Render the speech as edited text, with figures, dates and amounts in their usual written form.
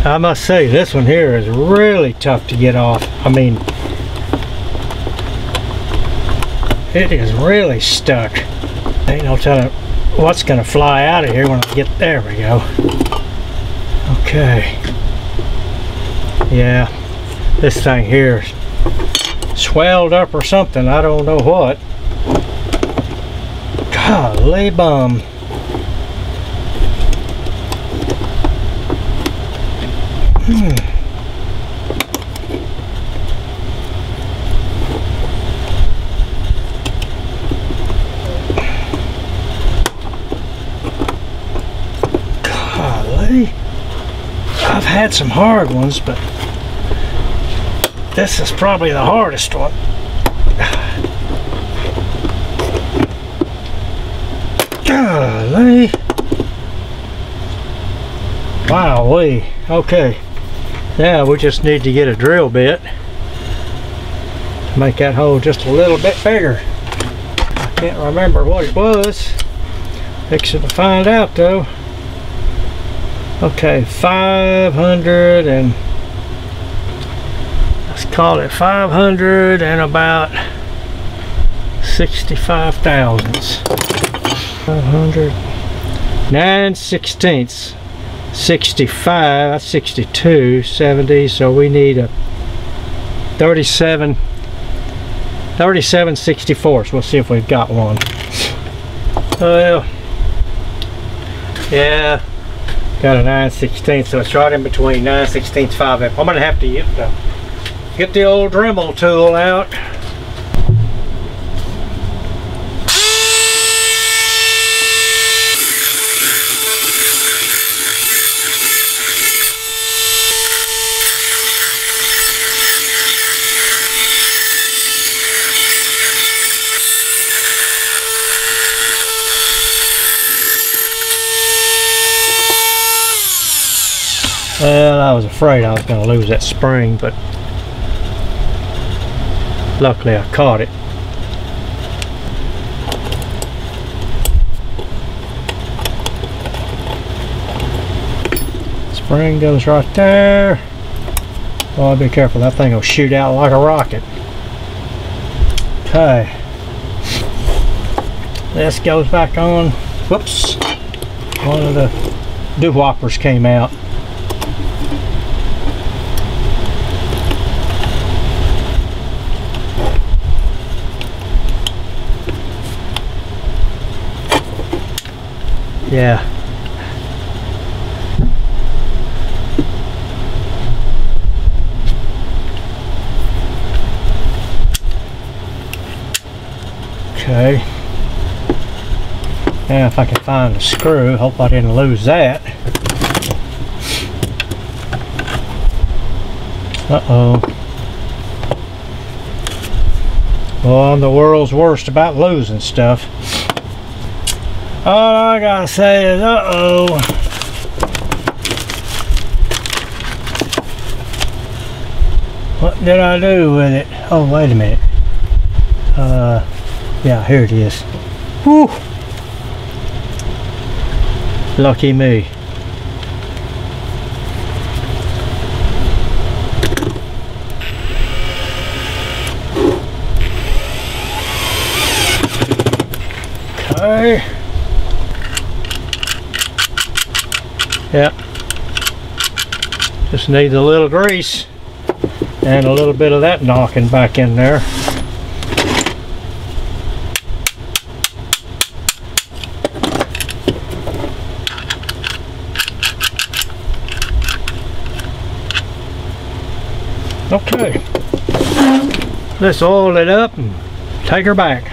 I must say, this one here is really tough to get off. I mean, it is really stuck. Ain't no telling what's gonna fly out of here when I get there. We go. Okay. Yeah, this thing here is swelled up or something. I don't know what. Golly bum. Golly. I've had some hard ones, but this is probably the hardest one. Golly. Wowee. Okay. Now we just need to get a drill bit to make that hole just a little bit bigger. I can't remember what it was. Fixing to find out though. Okay, 500 and let's call it 500 and about 65 thousandths. 500, 9/16. 65, that's 62, 70, so we need a 37 64s. We'll see if we've got one. Well, yeah, got a 9/16, so it's right in between 9/16, 5F. I'm gonna have to get the old Dissemble tool out. Well, I was afraid I was going to lose that spring, but luckily I caught it. Spring goes right there. Oh, be careful, that thing will shoot out like a rocket. Okay. This goes back on. Whoops. One of the doo-whoppers came out. Yeah. Okay. Now if I can find a screw, hope I didn't lose that. Uh-oh. Well, I'm the world's worst about losing stuff. All I gotta say is, uh-oh. What did I do with it? Oh, wait a minute. Yeah, here it is. Whew. Lucky me. Okay. Yep. Just needs a little grease and a little bit of that knocking back in there. Okay. Let's oil it up and take her back.